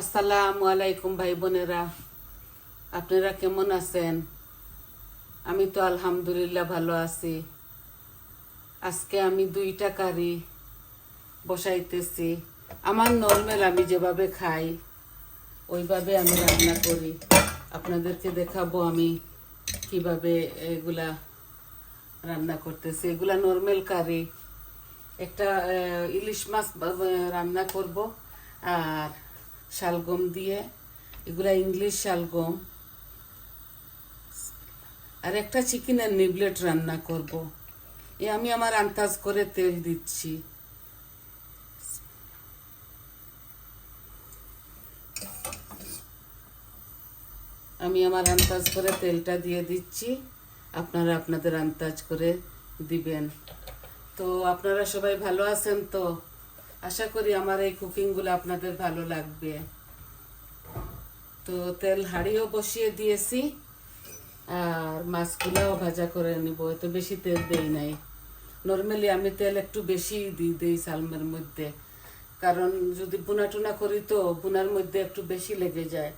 আসসালামু আলাইকুম ভাই বোনেরা, আপনারা কেমন আছেন? আমি তো আলহামদুলিল্লাহ ভালো আছি। আজকে আমি 2টা কারি বসাইতেছি। আমার নর্মাল আমি যেভাবে খাই ওইভাবে আমি রান্না করি। আপনাদেরকে দেখাবো আমি কিভাবে এগুলা রান্না করতেছি। এগুলা নর্মাল কারি। একটা ইলিশ মাছ রান্না করব আর শালগম দিয়ে, এগুলা ইংলিশ শালগম, আর একটা চিকেনের নিবলেট রান্না করব। আমি আমার আন্দাজ করে তেল দিচ্ছি। আমি আমার আন্দাজ করে তেলটা দিয়ে দিচ্ছি, আপনারা আপনাদের আন্দাজ করে দিবেন। তো আপনারা সবাই ভালো আছেন তো? আশা করি আমার এই কুকিংগুলো আপনাদের ভালো লাগবে। তো তেল হাঁড়িও বসিয়ে দিয়েছি আর মাছগুলাও ভাজা করে নিব। এত বেশি তেল দেই নাই। নর্মালি আমি তেল একটু বেশি দিই সালমের মধ্যে, কারণ যদি বুনা টুনা করি তো বুনার মধ্যে একটু বেশি লেগে যায়।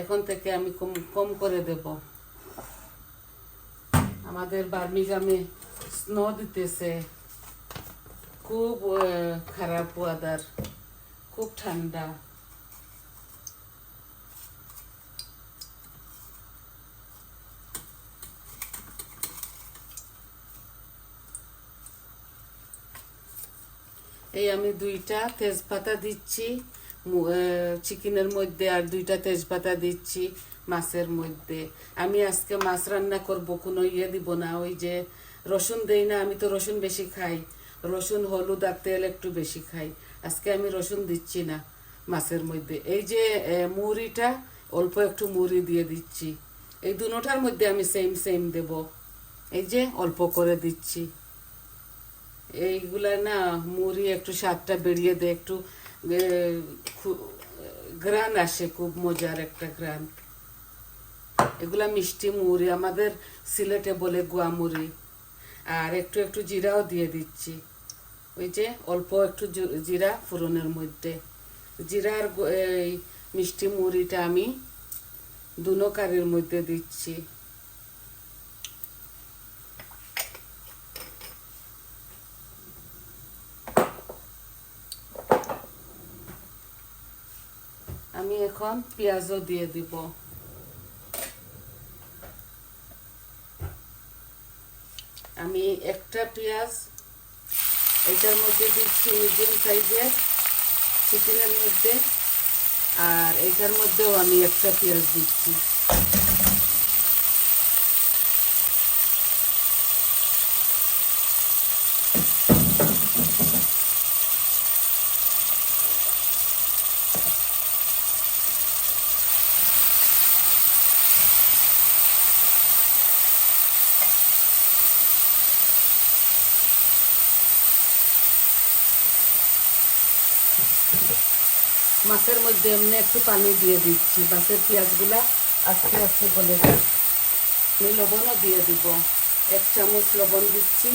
এখন থেকে আমি কম করে দেব। আমাদের বার্মিংহামে স্নো দিতেছে, খুব খারাপ ওয়েদার, খুব ঠান্ডা। এই আমি 2টা তেজপাতা দিচ্ছি চিকেনের মধ্যে, আর 2টা তেজপাতা দিচ্ছি মাছের মধ্যে। আমি আজকে মাছ রান্না করব, কোনো দিব না। ওই যে রসুন দেই না, আমি তো রসুন বেশি খাই। রসুন, হলুদ আর তেল একটু বেশি খাই। আজকে আমি রসুন দিচ্ছি না মাছের মধ্যে। এই যে মুড়িটা, অল্প একটু মুড়ি দিয়ে দিচ্ছি। এই দুটোটার মধ্যে আমি সেম দেব। এই যে অল্প করে দিচ্ছি। এইগুলা না মুড়ি একটু স্বাদটা বেরিয়ে দেয়, একটু গ্রান আসে, খুব মজার একটা গ্রান। এগুলা মিষ্টি মুড়ি, আমাদের সিলেটে বলে গুয়া মুড়ি। আর একটু জিরাও দিয়ে দিচ্ছি। ওই যে অল্প একটু জিরা ফোড়নের মধ্যে। জিরা আর এই মিষ্টি মুড়িটা আমি দুনো কারির মধ্যে দিচ্ছি। আমি এখন পেঁয়াজও দিয়ে দিব। আমি একটা পেঁয়াজ এটার মধ্যে দিচ্ছি, মিডিয়াম সাইজের চিকেনের মধ্যে, আর এটার মধ্যেও আমি একটা পেঁয়াজ দিচ্ছি। মাছের মধ্যে এমনি একটু পানি দিয়ে দিচ্ছি, মাছের পেঁয়াজগুলা আস্তে আস্তে গলে যায়। আমি লবণও দিয়ে দিব, 1 চামচ লবণ দিচ্ছি।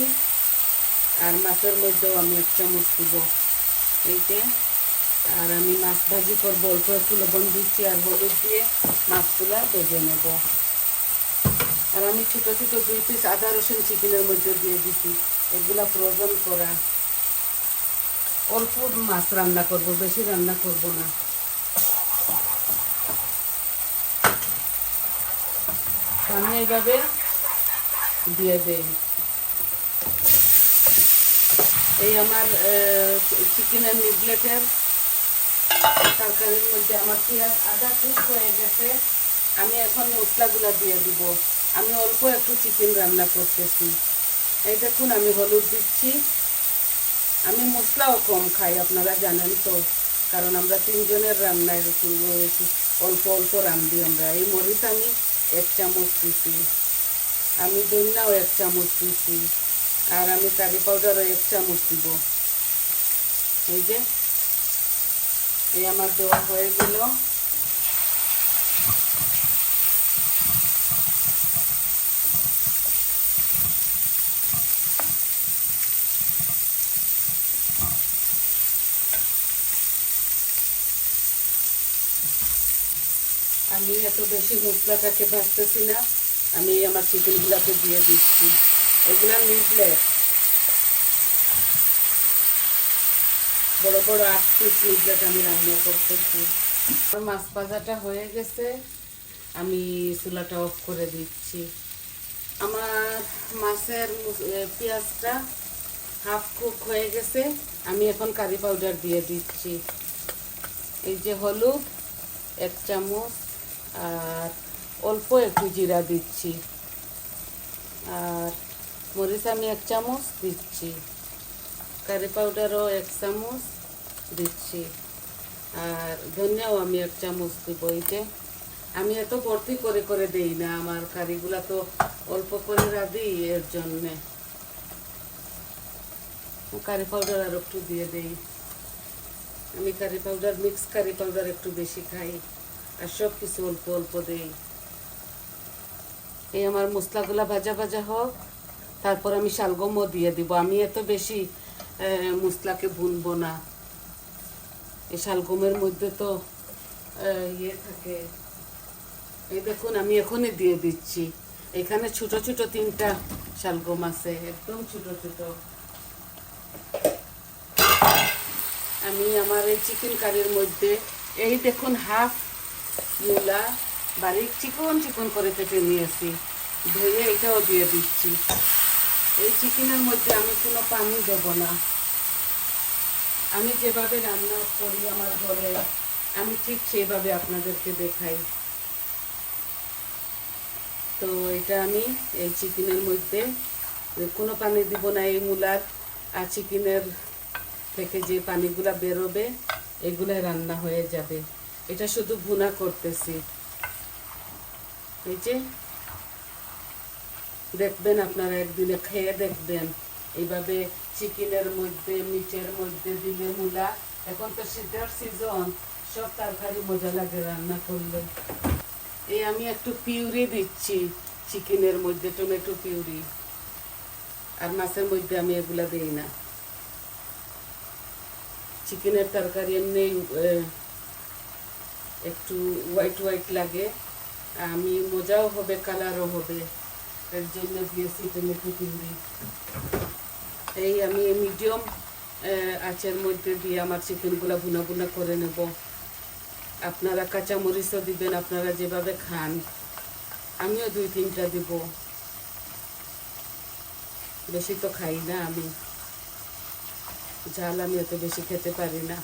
আর মাছের মধ্যেও আমি 1 চামচ দিব। এই যে, আর আমি মাছ ভাজি করবো, অল্প একটু লবণ দিচ্ছি আর হলুদ দিয়ে মাছগুলা ভেজে নেব। আর আমি ছোট ছোট 2 পিস আদা রসুন চিকেনের মধ্যে দিয়ে দিচ্ছি। এগুলা ফ্রোজেন করা। অল্প মাছ রান্না করব, বেশি রান্না করব না। আমি এইভাবে দিয়ে দেই। এই আমার চিকেনের নিবলেটের তরকারির মধ্যে আমার পেঁয়াজ আদা কুক হয়ে গেছে। আমি এখন মশলাগুলা দিয়ে দিব। আমি অল্প একটু চিকেন রান্না করতেছি। এই দেখুন, আমি হলুদ দিচ্ছি। আমি মশলাও কম খাই, আপনারা জানেন তো, কারণ আমরা 3 জনের রান্নায় অল্প অল্প রান্ধি আমরা। এই মরিচ আমি 1 চামচ দিচ্ছি, আমি ধনিয়াও 1 চামচ দিচ্ছি, আর আমি কারি পাউডারও 1 চামচ দিব। এই যে এই আমার দেওয়া হয়ে গেল। আমি এত বেশি মশলাটাকে ভাজতেছি না, আমি আমার চিকেনগুলাকে দিয়ে দিচ্ছি। এগুলা নিডলেস, বড় বড় 8 পিস নিডলেস আমি রান্না করতেছি। আমার মাছ ভাজাটা হয়ে গেছে, আমি চুলাটা অফ করে দিচ্ছি। আমার মাছের পেঁয়াজটা হাফ কুক হয়ে গেছে, আমি এখন কারি পাউডার দিয়ে দিচ্ছি। এই যে হলুদ 1 চামচ, আর অল্প একটু জিরা দিচ্ছি, আর মরিচ আমি 1 চামচ দিচ্ছি, কারি পাউডারও 1 চামচ দিচ্ছি, আর ধনিয়াও আমি 1 চামচ দিব। এই যে আমি এত ভর্তি করে করে দেই না, আমার কারিগুলা তো অল্প করে রাঁধি, এর জন্যে কারি পাউডার আর একটু দিয়ে দেই। আমি curry powder, mix curry powder একটু বেশি খাই, আর সব কিছু অল্প অল্প দেই। এই আমার মশলাগুলা ভাজা ভাজা হোক, তারপর আমি শালগমও দিয়ে দিব। আমি এত বেশি মশলাকে ভুনবো না, এই শালগমের মধ্যে তো ইয়ে থাকে। এই দেখুন আমি এখনই দিয়ে দিচ্ছি। এখানে ছোট ছোট 3টা শালগম আছে, একদম ছোট ছোট। আমি আমার এই চিকেন কারির মধ্যে এই দেখুন হাফ মূলা বারিক চিকন চিকন করে কেটে নিয়েছি, ধুয়ে এটাও দিয়ে দিচ্ছি। এই চিকেনের মধ্যে আমি কোনো পানি দেব না। আমি যেভাবে রান্না করি আমার ঘরে, আমি ঠিক সেইভাবে আপনাদেরকে দেখাই। তো এটা আমি এই চিকেনের মধ্যে কোনো পানি দিব না। এই মূলার আর চিকেনের থেকে যে পানিগুলা বেরোবে, এগুলো রান্না হয়ে যাবে। এটা শুধু ভুনা করতেছি। এই যে দেখবেন, আপনারা একদিনে খেয়ে দেখবেন এইভাবে চিকেনের মধ্যে, মিটের মধ্যে দিলে মূলা। এখন তো শীতের সিজন, সব তরকারি মজা লাগে রান্না করলে। এই আমি একটু পিউরি দিচ্ছি চিকেনের মধ্যে, টমেটো পিউরি, আর মাছের মধ্যে আমি এগুলা দিই না। চিকেনের তরকারি এমনি একটু হোয়াইট হোয়াইট লাগে, আমি মজাও হবে, কালারও হবে, এর জন্য দিয়েছি টমেটো পিউরি। এই আমি মিডিয়াম আঁচের মধ্যে দিয়ে আমার চিকেনগুলো ভুনা ভুনা করে নেব। আপনারা কাঁচামরিচও দিবেন, আপনারা যেভাবে খান। আমিও 2-3টা দিব, বেশি তো খাই না আমি, ঝাল আমি এত বেশি খেতে পারি না,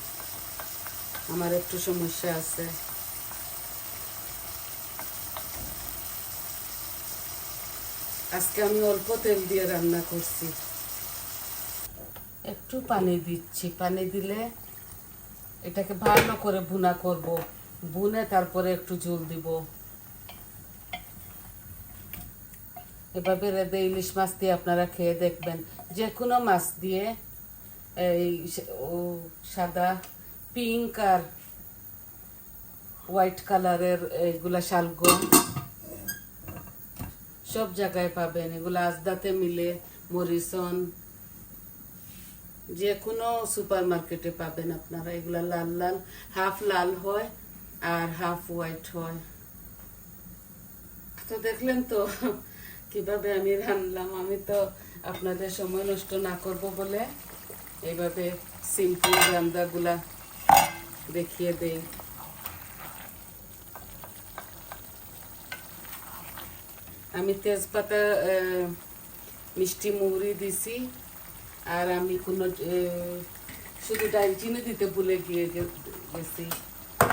আমার একটু সমস্যা আছে। আজকে আমি অল্প তেল দিয়ে রান্না করছি। একটু পানি দিচ্ছি, পানি দিলে এটাকে ভালো করে ভুনা করব, ভুনে তারপরে একটু ঝোল দিব। এভাবে রেঁধে ইলিশ মাছ দিয়ে আপনারা খেয়ে দেখবেন, যে কোনো মাছ দিয়ে। এই সাদা, পিঙ্ক আর হোয়াইট কালারের এগুলা শালগম সব জায়গায় পাবেন। এগুলো আজদাতে মিলে, মরিসন, যে কোনো সুপার মার্কেটে পাবেন আপনারা। এগুলা লাল লাল, হাফ লাল হয় আর হাফ হোয়াইট হয়। তো দেখলেন তো কিভাবে আমি রান্নলাম। আমি তো আপনাদের সময় নষ্ট না করব বলে এইভাবে সিম্পল রান্নাগুলা দেখিয়ে দেই। আমি তেজপাতা, মিষ্টি মৌরি দিছি, আর আমি কোনো শুধু দারচিনি দিতে ভুলে গেছি।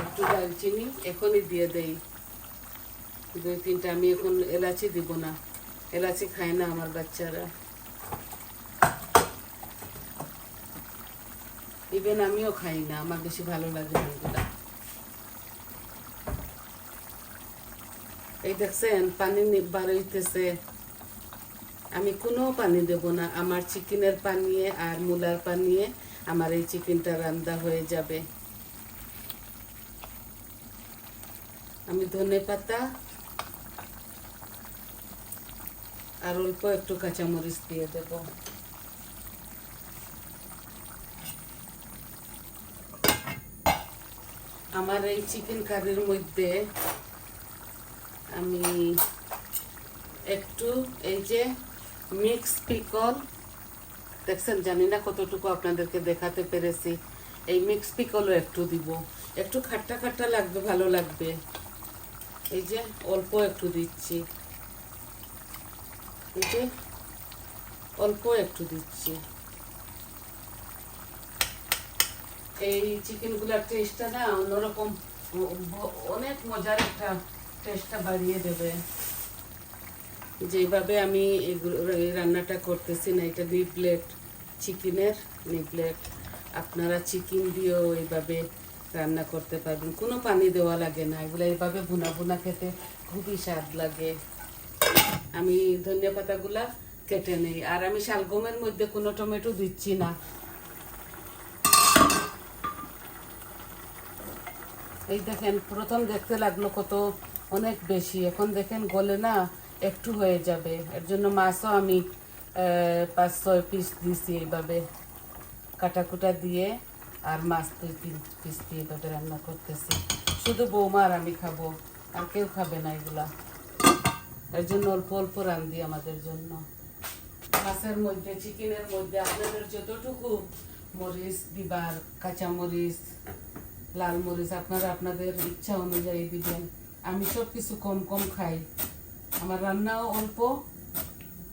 একটু দারচিনি এখনই দিয়ে দেই, 2-3টা। আমি এখন এলাচি দিব না, এলাচি খায় না আমার বাচ্চারা, ইভেন আমিও খাই না, আমার বেশি ভালো লাগে না এগুলা। এই দেখছেন পানি বার হইতেছে, আমি কোনো পানি দেব না। আমার চিকেনের পানিয়ে আর মূলার পানিয়ে আমার এই চিকেনটা রান্না হয়ে যাবে। আমি ধনেপাতা আর অল্প একটু কাঁচামরিচ দিয়ে দেব। আমার এই চিকেন কারির মধ্যে আমি একটু এই যে মিক্স পিকল দেখছেন, জানি না কতটুকু আপনাদেরকে দেখাতে পেরেছি, এই মিক্স পিকলও একটু দিব, একটু খাট্টা খাট্টা লাগবে, ভালো লাগবে। এই যে অল্প একটু দিচ্ছি, এই যে অল্প একটু দিচ্ছি। এই চিকেনগুলোর টেস্টটা না অন্যরকম, অনেক মজার একটা টেস্টটা বাড়িয়ে দেবে। যেভাবে আমি এই রান্নাটা করতেছি না, এটা নিবলেট, চিকেনের নিবলেট। আপনারা চিকেন দিয়েও এইভাবে রান্না করতে পারবেন, কোনো পানি দেওয়া লাগে না। এগুলো এইভাবে ভুনা ভুনা খেতে খুবই স্বাদ লাগে। আমি ধনিয়া পাতাগুলা কেটে নেই, আর আমি শালগমের মধ্যে কোনো টমেটো দিচ্ছি না। এই দেখেন, প্রথম দেখতে লাগলো কত অনেক বেশি, এখন দেখেন গলে না একটু হয়ে যাবে। এর জন্য মাছও আমি 5-6 পিস দিছি এইভাবে কাটাকুটা দিয়ে, আর মাছ 2-3 পিস দিয়ে এইভাবে রান্না করতেছি। শুধু বৌমা আর আমি খাবো, আর কেউ খাবে না এগুলা। এর জন্য অল্প অল্প রান্ধি আমাদের জন্য। মাছের মধ্যে, চিকেনের মধ্যে আপনাদের যতটুকু মরিচ দিবার, কাঁচা মরিচ, লাল মরিচ আপনারা আপনাদের ইচ্ছা অনুযায়ী দিবেন। আমি সব কিছু কম কম খাই, আমার রান্নাও অল্প,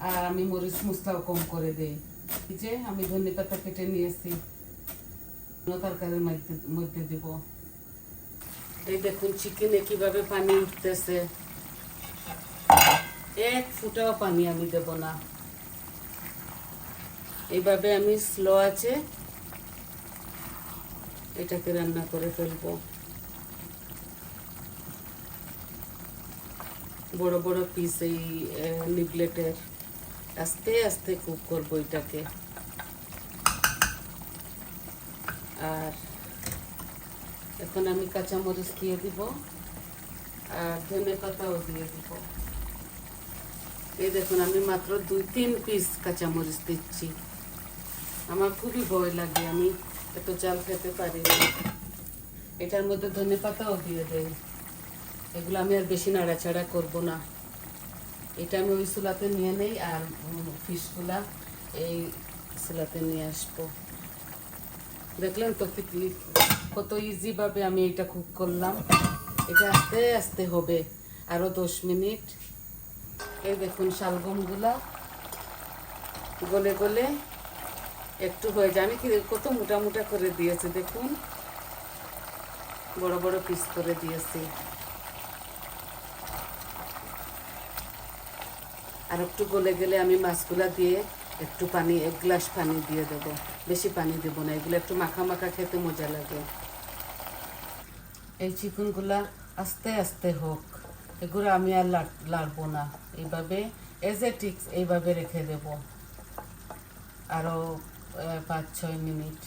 আর আমি মরিচ মশলাও কম করে দিই। এই যে আমি ধনে পাতা কেটে নিয়েছি, তরকারির মধ্যে দিব। এই দেখুন চিকেনে কিভাবে পানি উঠতেছে, এক ফুটাও পানি আমি দেব না। এইভাবে আমি স্লো আছে এটাকে রান্না করে ফেলবো। বড় বড় পিস এই নিবলেটের আস্তে আস্তে কুক করবো এটাকে। আর এখন আমি কাঁচামরিচ দিয়ে দিব, আর ধনে পাতাও দিয়ে দিব। এই দেখুন আমি মাত্র 2-3 পিস কাঁচামরিচ দিচ্ছি। আমার খুবই ভয় লাগে, আমি এত চাল খেতে পারি না। এটার মধ্যে ধনে পাতাও দিয়ে দেয়। এগুলো আমি আর বেশি নাড়াচাড়া করব না। এটা আমি ওই চুলাতে নিয়ে নেই, আর ফিশগুলা এই চুলাতে নিয়ে আসবো। দেখলেন তো কত ইজিভাবে আমি এটা কুক করলাম। এটা আস্তে আস্তে হবে আরো 10 মিনিট। এই দেখুন শালগমগুলা গলে গলে একটু হয়ে যায়। আমি কি কত মোটা মোটা করে দিয়েছি দেখুন, বড় বড় পিস করে দিয়েছি। আর একটু গলে গেলে আমি মাছগুলা দিয়ে একটু পানি, 1 গ্লাস পানি দিয়ে দেব, বেশি পানি দেব না। এগুলো একটু মাখা মাখা খেতে মজা লাগে। এই চিকেনগুলা আস্তে আস্তে হোক, এগুলো আমি আর লাড়বো না। এইভাবে এজ এ টিক্স এইভাবে রেখে দেব আরও 5-6 মিনিট।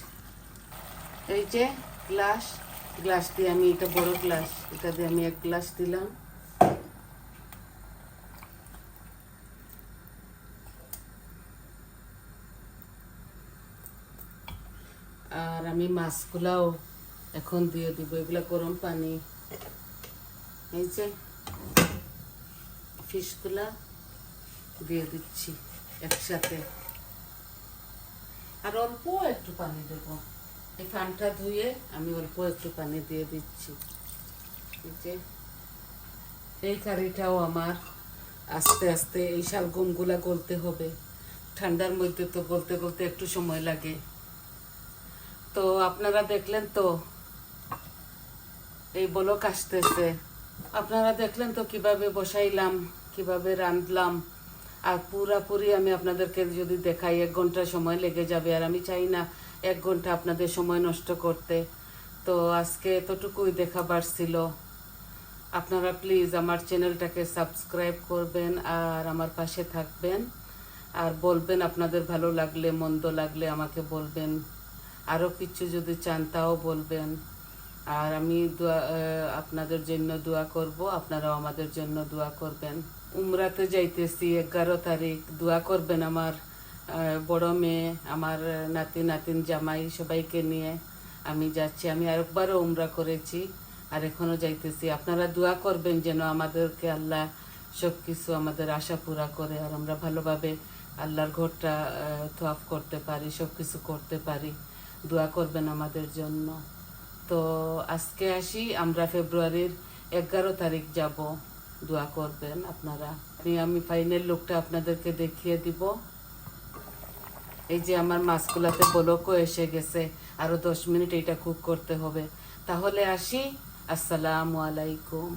এই যে গ্লাস দিয়ে আমি, এটা বড় গ্লাস, এটা দিয়ে আমি 1 গ্লাস দিলাম। আর আমি মাছগুলাও এখন দিয়ে দিব, এগুলা গরম পানি। এই যে ফিশগুলা দিয়ে দিচ্ছি একসাথে, আর অল্প একটু পানি দেব। এই ফানটা ধুয়ে আমি অল্প একটু পানি দিয়ে দিচ্ছি। এই যে এই কারিটাও আমার আস্তে আস্তে, এই শালগমগুলা গলতে হবে। ঠান্ডার মধ্যে তো গলতে গলতে একটু সময় লাগে। তো আপনারা দেখলেন তো এই বলক আসতেছে, আপনারা দেখলেন তো কিভাবে বসাইলাম, কিভাবে রাঁধলাম। আর পুরাপুরি আমি আপনাদেরকে যদি দেখাই 1 ঘন্টা সময় লেগে যাবে, আর আমি চাই না 1 ঘন্টা আপনাদের সময় নষ্ট করতে। তো আজকে এতটুকুই দেখাবার ছিল। আপনারা প্লিজ আমার চ্যানেলটাকে সাবস্ক্রাইব করবেন, আর আমার পাশে থাকবেন, আর বলবেন আপনাদের ভালো লাগলে, মন্দ লাগলে আমাকে বলবেন। আরও কিছু যদি চান তাও বলবেন। আর আমি আপনাদের জন্য দোয়া করব, আপনারাও আমাদের জন্য দোয়া করবেন। উমরাতে যাইতেছি 11 তারিখ, দোয়া করবেন আমার বড় মেয়ে, আমার নাতি নাতিন জামাই সবাইকে নিয়ে আমি যাচ্ছি। আমি আরেকবারও উমরা করেছি। আর এখনো যাইতেছি। আপনারা দোয়া করবেন যেন আমাদেরকে আল্লাহ সব কিছু আমাদের আশা পুরা করে, আর আমরা ভালোভাবে আল্লাহর ঘরটা তোয়াফ করতে পারি, সব কিছু করতে পারি। দোয়া করবেন আমাদের জন্য। তো আজকে আসি, আমরা ফেব্রুয়ারির 11 তারিখ যাব, দোয়া করবেন আপনারা। আমি ফাইনাল লুকটা আপনাদেরকে দেখিয়ে দিব। এই যে আমার মাছগুলাতে বলকও এসে গেছে, আরো 10 মিনিট এটা কুক করতে হবে। তাহলে আসি, আসসালামু আলাইকুম।